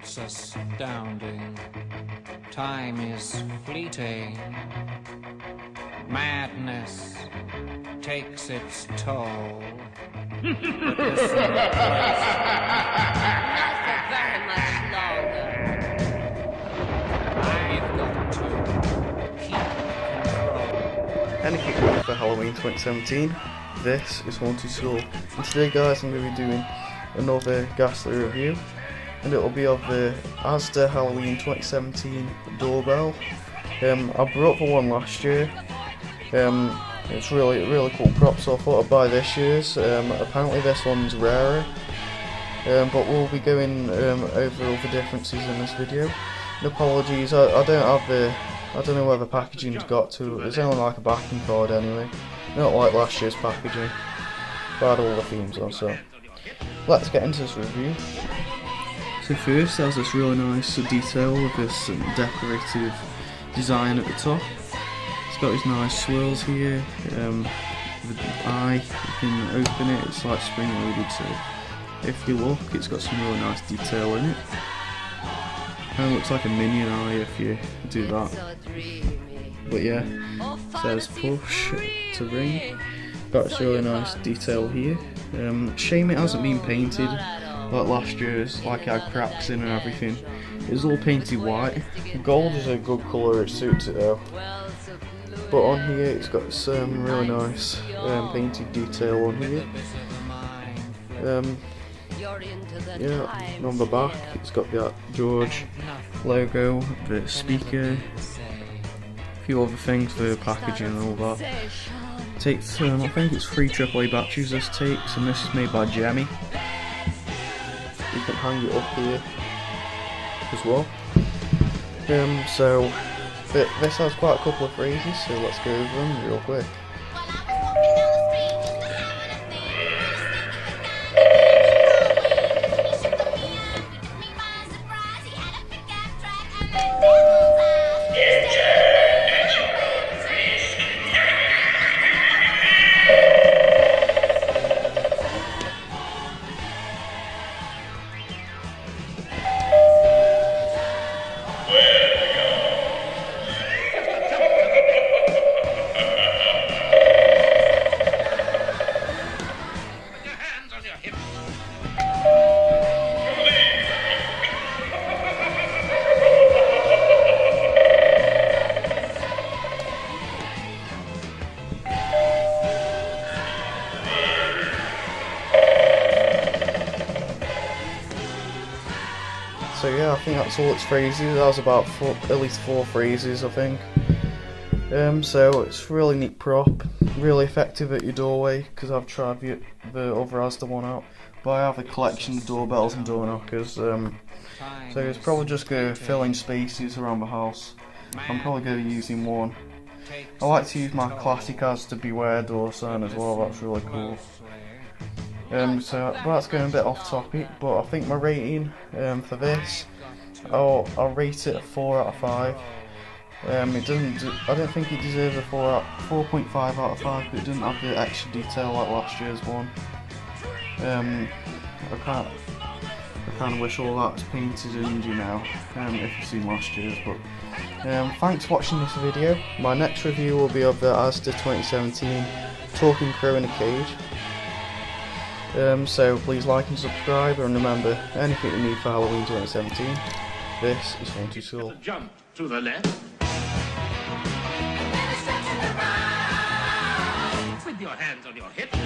It's astounding. Time is fleeting. Madness takes its toll. But this place, Not for very much longer. I've got to keep control. Anything new for Halloween 2017? This is Haunted School, and today guys I'm going to be doing another Ghastly review, and it will be of the ASDA Halloween 2017 Doorbell. I brought the one last year. It's really cool prop, so I thought I'd buy this year's. Apparently this one's rarer, but we'll be going over all the differences in this video. And apologies, I don't know where the packaging's got to. It's only like a backing card anyway, not like last year's packaging. But all the themes on, so let's get into this review. So first, there's this really nice detail with this decorative design at the top. It's got these nice swirls here. With the eye, you can open it. It's like spring loaded, so if you look, it's got some really nice detail in it. Kind of looks like a minion eye if you do that. But yeah, it says push to ring. Got this really nice detail here. Shame it hasn't been painted like last year's, like it had cracks in and everything. It's all painted white. Gold is a good colour, it suits it though. But on here it's got some really nice painted detail on here. Yeah, on the back it's got the George logo, the speaker, a few other things for packaging and all that. Takes, I think it's 3 AAA batteries this takes, and this is made by Gemmy. You can hang it up here as well. So this has quite a couple of phrases, so let's go over them real quick. So yeah, I think that's all its phrases. That was about at least 4 phrases, I think. So it's really neat prop, really effective at your doorway, because I've tried the other ASDA one out. But I have a collection of doorbells and door knockers, so it's probably just going to fill in spaces around the house. I'm probably going to be using one. I like to use my classic ASDA Beware door sign as well, that's really cool. So that's going a bit off topic, but I think my rating for this, I'll rate it a 4 out of 5. I don't think it deserves a 4.5 out of 5, but it doesn't have the extra detail like last year's one. I kind of wish all that was painted in, you know, if you've seen last year's. But thanks for watching this video. My next review will be of the ASDA 2017 Talking Crow in a Cage. So please like and subscribe, and remember, anything you need for Halloween 2017, this is Haunted School. Jump to the left. With your hands on your hips.